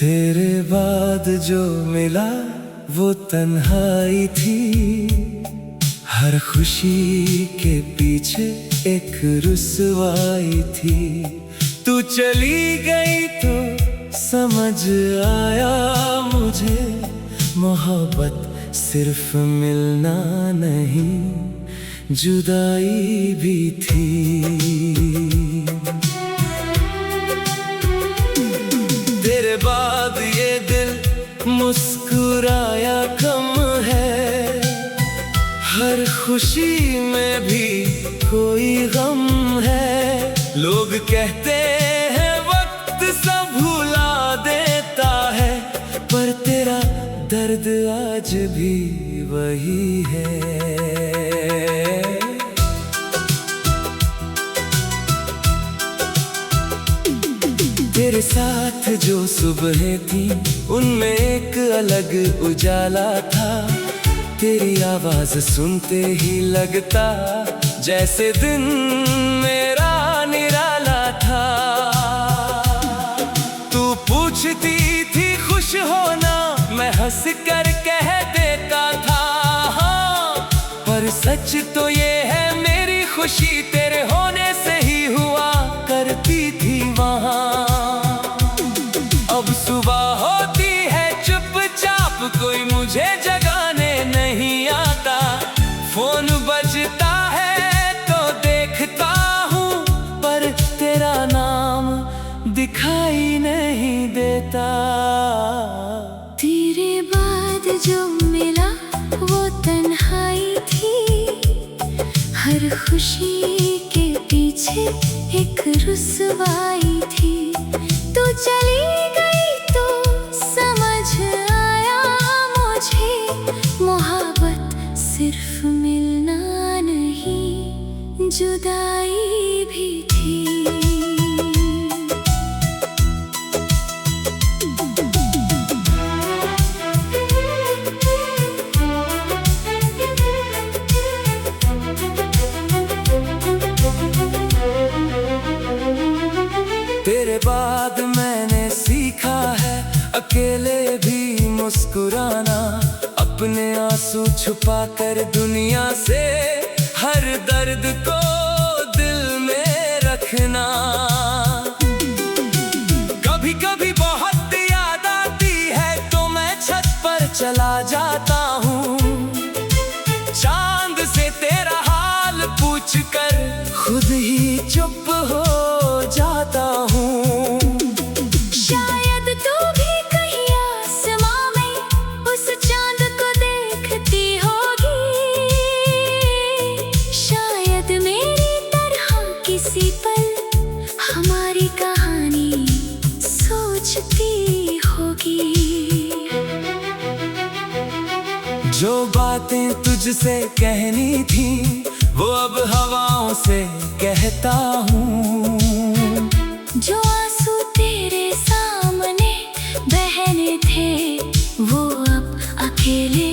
तेरे बाद जो मिला वो तन्हाई थी। हर खुशी के पीछे एक रुसवाई थी। तू चली गई तो समझ आया मुझे, मोहब्बत सिर्फ मिलना नहीं जुदाई भी थी। तेरे बाद ये दिल मुस्कुराया कम है, हर खुशी में भी कोई गम है। लोग कहते हैं वक्त सब भुला देता है, पर तेरा दर्द आज भी वही है। तेरे साथ जो सुबहें थी उनमें एक अलग उजाला था। तेरी आवाज सुनते ही लगता जैसे दिन मेरा निराला था। तू पूछती थी खुश होना, मैं हंस कर कह देता था हाँ, पर सच तो ये है मेरी खुशी तेरे होने से ही हुआ करती थी वहाँ। अब सुबह होती है चुपचाप, कोई मुझे जगाने नहीं आता। फोन बजता है तो देखता हूँ, पर तेरा नाम दिखाई नहीं देता। तेरे बाद जो मिला वो तन्हाई थी। हर खुशी के पीछे एक रुसवाई थी। तू चली गई तो समझ आया मुझे, मोहब्बत सिर्फ मिलना नहीं जुदाई भी थी। तेरे बाद मैंने सीखा है अकेले भी मुस्कुराना, अपने आंसू छुपा कर दुनिया से हर दर्द को दिल में रखना। कभी कभी बहुत याद आती है तो मैं छत पर चला जाता हूँ, चांद से तेरा हाल पूछ कर खुद ही चुप हो जाता हूँ। शायद तू भी कहीं आसमां में उस चांद को देखती होगी, शायद मेरी तरह किसी पल हमारी कहानी सोचती होगी। जो बातें तुझसे कहनी थी वो अब हवाओं से कहता हूँ। जो आंसू तेरे सामने बहने थे वो अब अकेले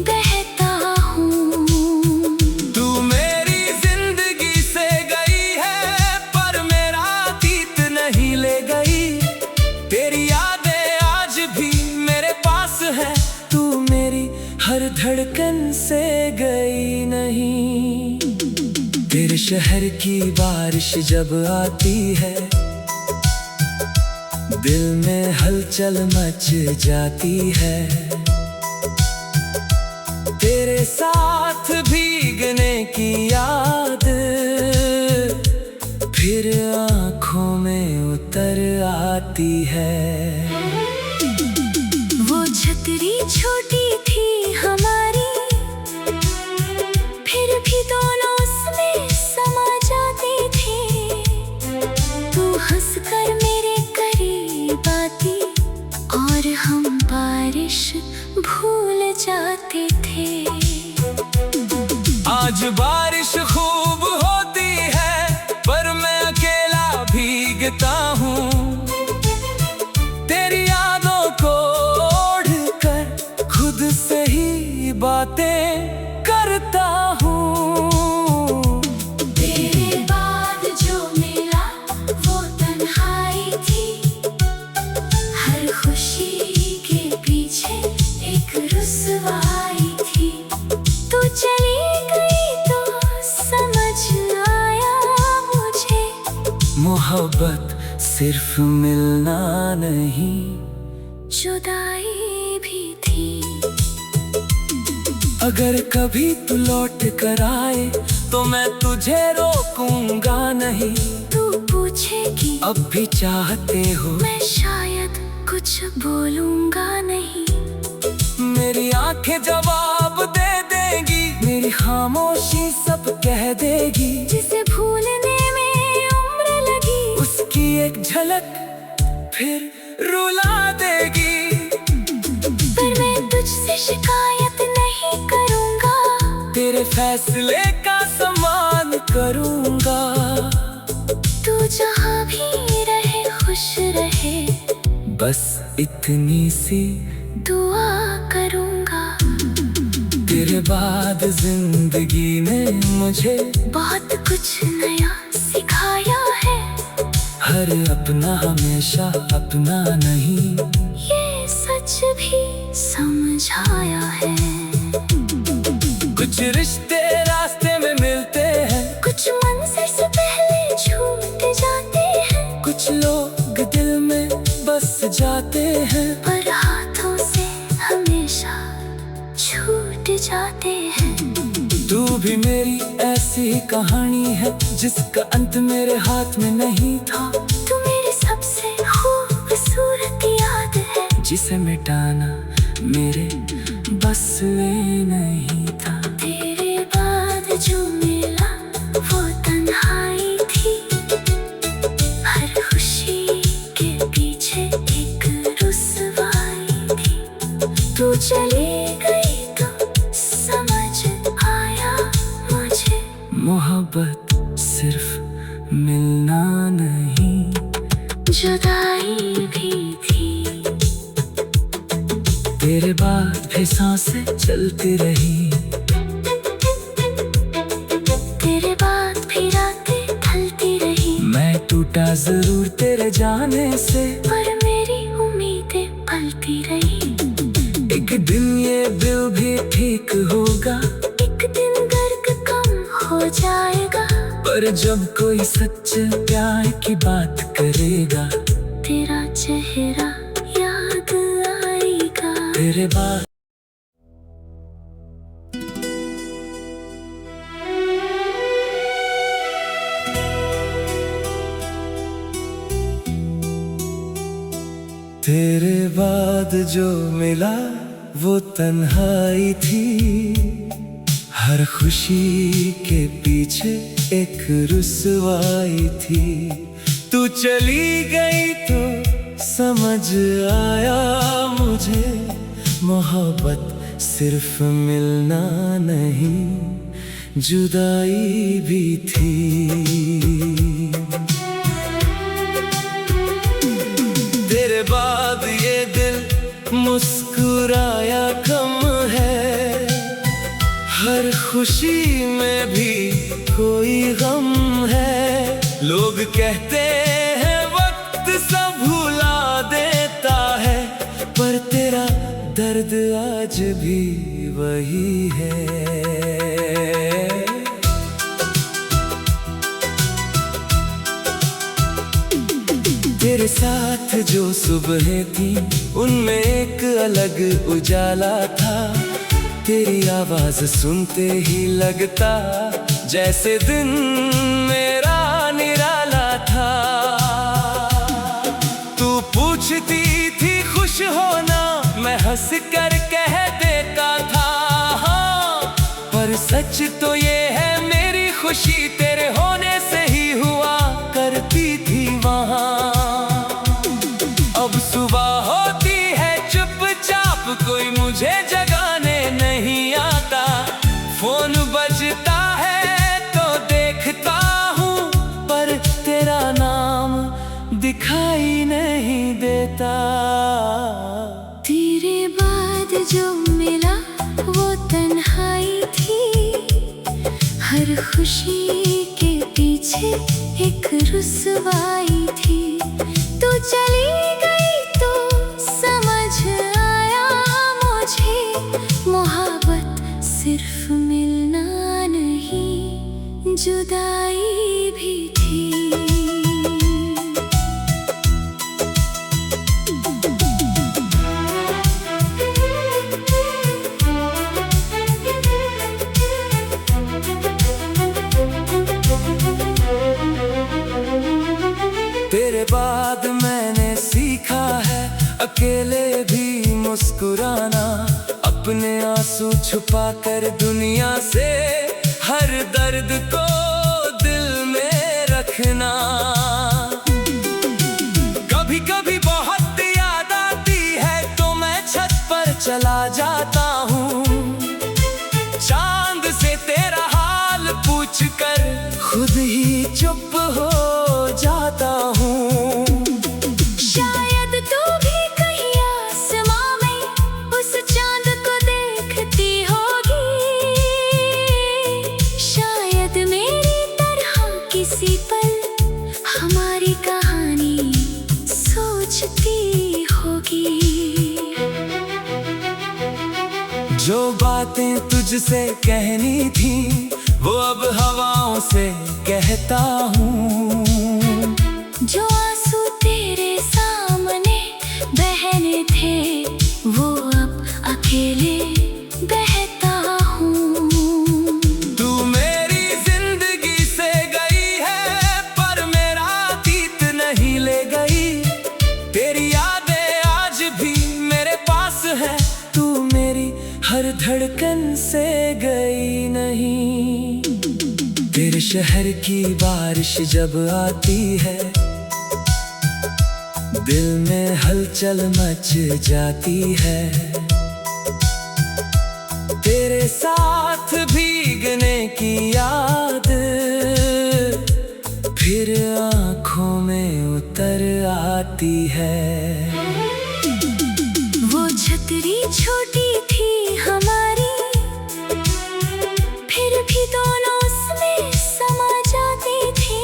बहता हूँ। तू मेरी जिंदगी से गई है पर मेरा अतीत नहीं ले गई। तेरी यादें आज भी मेरे पास है, तू मेरी हर धड़कन से गई नहीं। तेरे शहर की बारिश जब आती है दिल में हलचल मच जाती है। तेरे साथ भीगने की याद फिर आँखों में उतर आती है। वो छतरी छोटी थी हमारी, फिर भी दोनों उसमें समा जाते थे। तू हंसकर मेरे करीब आती और हम बारिश भूल जाते थे। आज बारिश खूब होती है पर मैं अकेला भीगता हूँ। तेरी यादों को ओढ़ कर खुद से ही बातें करता हूँ। तेरे बाद जो मिला वो तन्हाई थी। हर खुशी सिर्फ मिलना नहीं, जुदाई भी थी। अगर कभी तू लौट कर आए तो मैं तुझे रोकूंगा नहीं। तू पूछेगी अब भी चाहते हो, मैं शायद कुछ बोलूंगा नहीं। मेरी आंखें जवाब दे देंगी, मेरी खामोशी सब कह देगी। जिसे भूलने में उम्र लगी, उसकी एक झलक फिर रुला देगी। पर मैं तुझसे शिकायत नहीं करूंगा, तेरे फैसले का सम्मान करूंगा। तू जहाँ भी रहे खुश रहे, बस इतनी सी दुआ करूंगा। तेरे बाद जिंदगी ने मुझे बहुत कुछ नया सिखाया है, हर अपना हमेशा अपना नहीं, ये सच भी समझाया है। कुछ रिश्ते रास्ते में मिलते हैं, कुछ मंजिल से पहले छूट जाते हैं, कुछ लोग दिल में बस जाते हैं, पर हाथों से हमेशा छूट जाते हैं। तू भी मेरी ऐसी कहानी है जिसका अंत मेरे हाथ में नहीं था। तू मेरी सबसे खूबसूरत याद है, जिसे मिटाना मेरे बस में नहीं था। तेरे बाद जो मिला वो तन्हाई थी, हर खुशी के पीछे एक रुसवाई थी। तू चली गई तो समझ आया मुझे, मोहब्बत सिर्फ मिलना नहीं, जुदाई भी थी। तेरे बाद भी सांसें चलती रही, तेरे बाद भी रातें ढलती रही। मैं टूटा जरूर तेरे जाने से, पर मेरी उम्मीदें पलती रही। एक दिन ये दिल भी ठीक होगा, एक दिन गर्क कम हो जाएगा, पर जब कोई सच्चे प्यार की बात करेगा, तेरा चेहरा याद आएगा। तेरे बाद तेरे बाद जो मिला वो तन्हाई थी, हर खुशी के पीछे एक रुसवाई थी। तू चली गई तो समझ आया मुझे, मोहब्बत सिर्फ मिलना नहीं, जुदाई भी थी। तेरे बाद ये दिल मुस्कुराया कम है, हर खुशी में भी कोई गम है। लोग कहते हैं वक्त सब भुला देता है, पर तेरा दर्द आज भी वही है। तेरे साथ जो सुबहें थी उनमें एक अलग उजाला था। तेरी आवाज सुनते ही लगता जैसे दिन मेरा निराला था। तू पूछती थी खुश होना, मैं हंस कर कह देता था हाँ, पर सच तो ये है मेरी खुशी तेरे होने से ही हुआ करती थी वहाँ। अब सुबह होती है चुपचाप, कोई मुझे जगाने नहीं आता। फोन बजता है तो देखता हूँ, पर तेरा नाम दिखाई नहीं देता। तेरे बाद जो मिला वो तन्हाई थी, हर खुशी के पीछे एक रुसवाई थी। तू चली गई तो समझ आया मुझे, मोहब्बत सिर्फ मिलना नहीं, जुदाई भी थी। अकेले भी मुस्कुराना, अपने आंसू छुपा कर दुनिया से हर दर्द को दिल में रखना। कभी कभी बहुत याद आती है तो मैं छत पर चला जाता हूँ, चांद से तेरा हाल पूछकर खुद ही चुप हो जाता हूँ। शायद तू भी कहीं आसमां में उस चांद को देखती होगी, शायद मेरी तरह किसी पल हमारी कहानी सोचती होगी। जो बातें तुझसे कहनी थी वो अब हवाओं से कहता हूँ, जो आंसू तेरे सामने बहने थे वो अब अकेले बहता हूँ। तू मेरी जिंदगी से गई है पर मेरा अतीत नहीं ले गई, तेरी यादें आज भी मेरे पास है, तू मेरी हर धड़कन से गई नहीं। तेरे शहर की बारिश जब आती है दिल में हलचल मच जाती है, तेरे साथ भीगने की याद फिर आँखों में उतर आती है। वो छतरी छोटी थी हमारी, फिर भी दोनों उसमें समा जाती थी।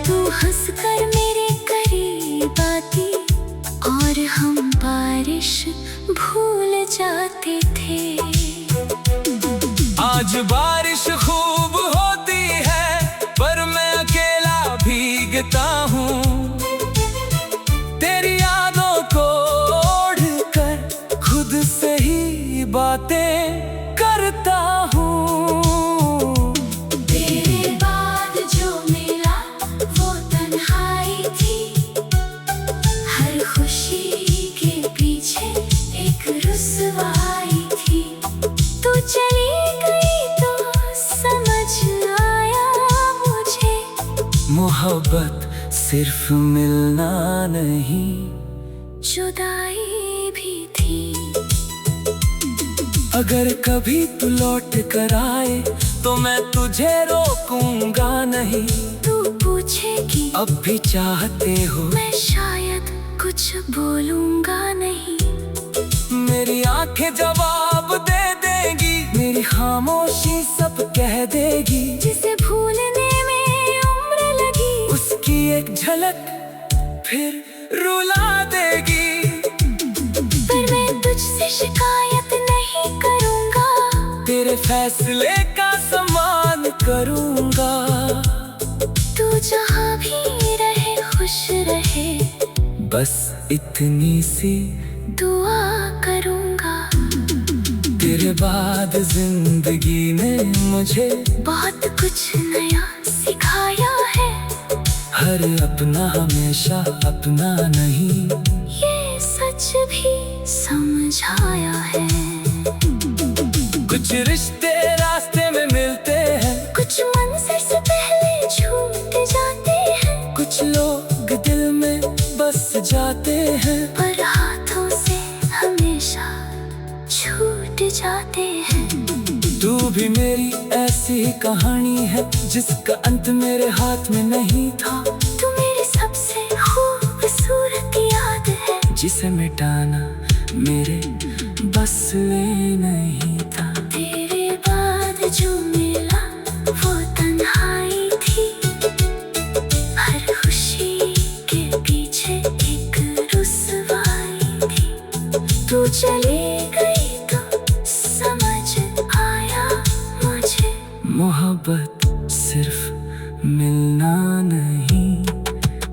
तू हंसकर मेरे करीब आती और हम बारिश भूल जाते थे। आज बारिश खूब होती है पर मैं अकेला भीगता हूँ, तेरी यादों को ओढ़कर खुद से ही बातें करता हूँ। तेरे बाद जो मिला वो तन्हाई थी, हर खुशी के पीछे एक रुसवाई थी। तू चली गई तो समझ आया मुझे, मोहब्बत सिर्फ मिलना नहीं जुदाई भी थी। अगर कभी तू लौट कर आए तो मैं तुझे रोकूंगा नहीं, तू पूछेगी अब भी चाहते हो, मैं शायद कुछ बोलूंगा नहीं। मेरी आंखें जवाब दे देगी, मेरी खामोशी सब कह देगी। जिसे भूलने में उम्र लगी उसकी एक झलक फिर रुला देगी। पर मैं तुझसे शिकायत नहीं करूंगा, तेरे फैसले का सम्मान करूंगा। तू जहाँ भी रहे खुश रहे, बस इतनी सी दुआ करूंगा। तेरे बाद जिंदगी ने मुझे बहुत कुछ नया सिखाया है, हर अपना हमेशा अपना नहीं, ये सच भी समझाया है। कुछ रिश्ते रास्ते में मिलते हैं, कुछ मंजिल से पहले छूट जाते हैं, कुछ लोग दिल में बस जाते हैं, पर हाथों से हमेशा छूट जाते हैं। तू भी मेरी ऐसी कहानी है जिसका अंत मेरे हाथ में नहीं था। तू मेरी सबसे खूबसूरत याद है, जिसे मिटाना मेरे बस में नहीं था। तेरे बाद जो मिला वो तन्हाई थी, हर खुशी के पीछे एक रुसवाई थी। तू चली गई तो समझ आया मुझे, मोहब्बत सिर्फ मिलना नहीं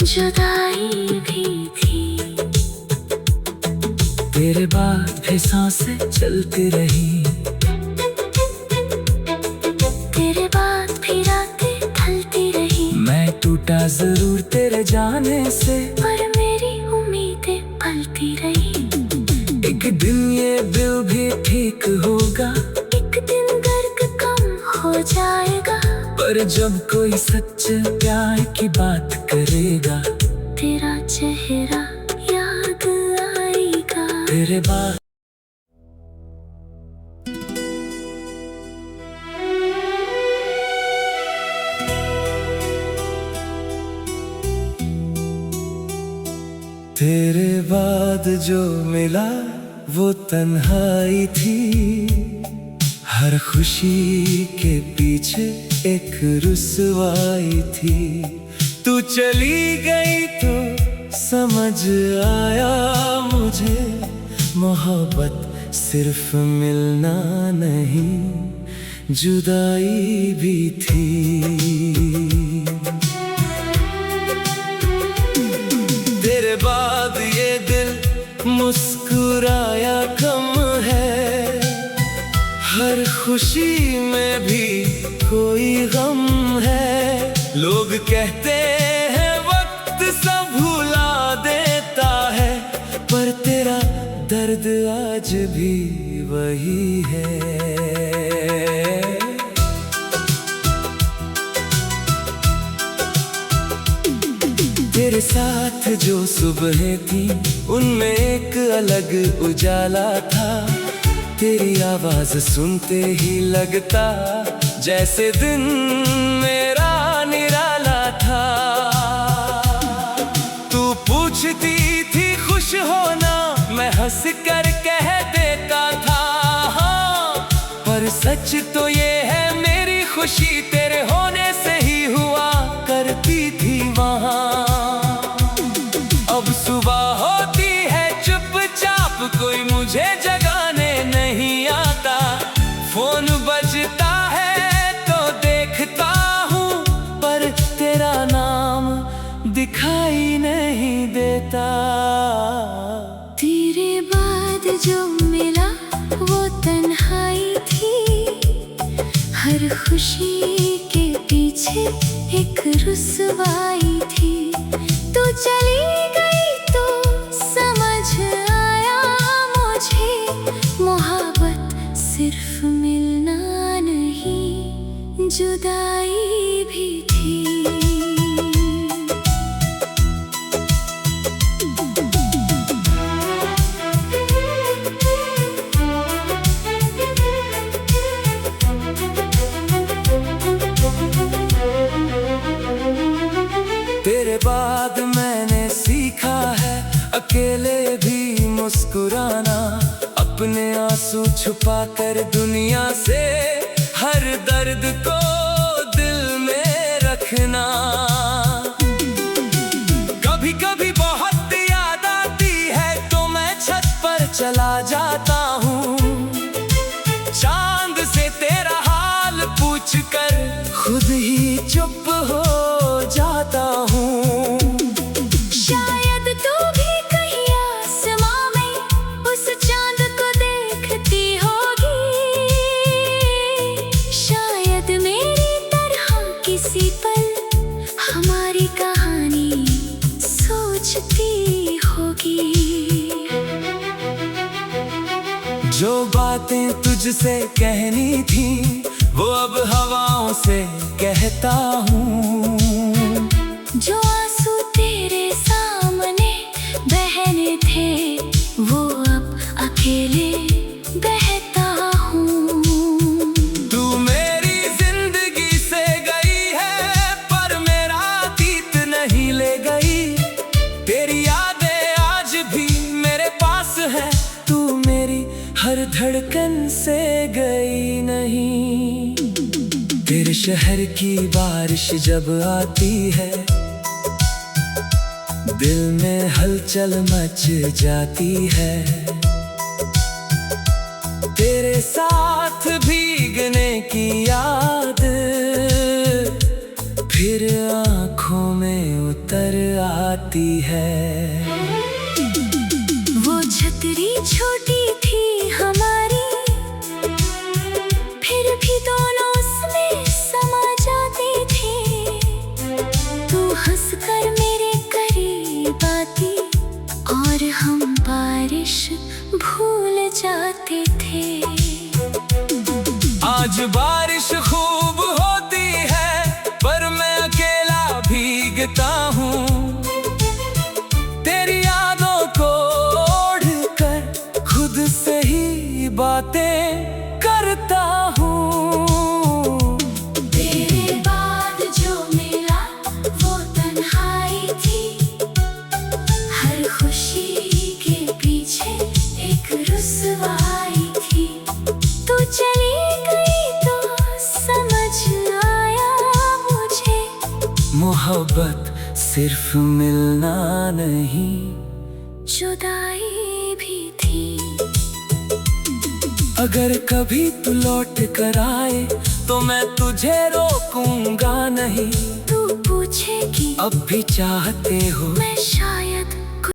जुदाई भी थी। तेरे बाद भी सांसें चलती रही, तेरे बाद भी रातें ढलती रही। मैं टूटा जरूर तेरे जाने से, पर मेरी उम्मीदें पलती एक दिन ये दिल भी ठीक होगा, एक दिन दर्द कम हो जाएगा। पर जब कोई सच्चे प्यार की बात करेगा, तेरा चेहरा याद आएगा। तेरे बाद तेरे बाद जो मिला वो तन्हाई थी। हर खुशी के पीछे एक रुसवाई थी। तू चली गई तो समझ आया मुझे, मोहब्बत सिर्फ मिलना नहीं, जुदाई भी थी। तेरे बाद ये दिल मुस्कुराया कम है, हर खुशी में भी कोई गम है। लोग कहते हैं वक्त सब भुला देता है, पर तेरा दर्द आज भी वही है। तेरे साथ जो सुबहें थी, उनमें एक अलग उजाला था। तेरी आवाज सुनते ही लगता जैसे दिन मेरा निराला था। तू पूछती थी खुश होना, मैं हंस कर कह देता था हाँ। पर सच तो ये है मेरी खुशी तेरे होने से ही हुआ करती थी वहाँ। अब सुबह होती है चुपचाप, कोई मुझे जगाने नहीं आता। फोन बजता है तो देखता हूँ, पर तेरा नाम दिखाई नहीं देता। तेरे बाद जो मिला वो तन्हाई थी। हर खुशी के पीछे एक रुसवाई थी। तू चली गई तो समझ आया मुझे, मोहब्बत सिर्फ मिलना नहीं, जुदाई भी थी। तेरे बाद मैंने सीखा है अकेले भी मुस्कुराना, अपने आंसू छुपा कर दुनिया से हर दर्द को दिल में रखना। कभी कभी बहुत याद आती है तो मैं छत पर चला जाता हूँ। चांद से तेरा हाल पूछ कर खुद ही चुप हो जाता हूँ। शायद तू भी कहीं आसमां में उस चांद को देखती होगी। शायद मेरी तरह किसी पल हमारी कहानी सोचती होगी। जो बातें तुझसे कहनी थी वो अब हवाओं से कहता हूँ। जो आंसू तेरे सामने बहने थे वो अब अकेले बहता हूँ। तू मेरी जिंदगी से गई है पर मेरा अतीत नहीं ले गई। तेरी यादें आज भी मेरे पास है, तू मेरी हर धड़कन से गई नहीं। तेरे शहर की बारिश जब आती है, दिल में हलचल मच जाती है। तेरे साथ भीगने की याद फिर आँखों में उतर आती है। वो छतरी छोटी थी हमारी, फिर भी दोनों उसमें समा जाते थे। तू हंसकर मेरे करीब आती और हम बारिश भूल आज बारिश खूब होती है पर मैं अकेला भीगता हूँ। तेरी यादों को ओढ़ कर खुद से ही बातें करता हूँ। तेरे बाद जो मिला वो तन्हाई थी, हर खुशी के पीछे एक रुसवाई थी। तू चली गई तो समझ आया मुझे, मोहब्बत सिर्फ मिलना नहीं, जुदाई भी थी। अगर कभी तू लौट कर आए तो मैं तुझे रोकूंगा नहीं। तू पूछेगी अब भी चाहते हो, मैं शायद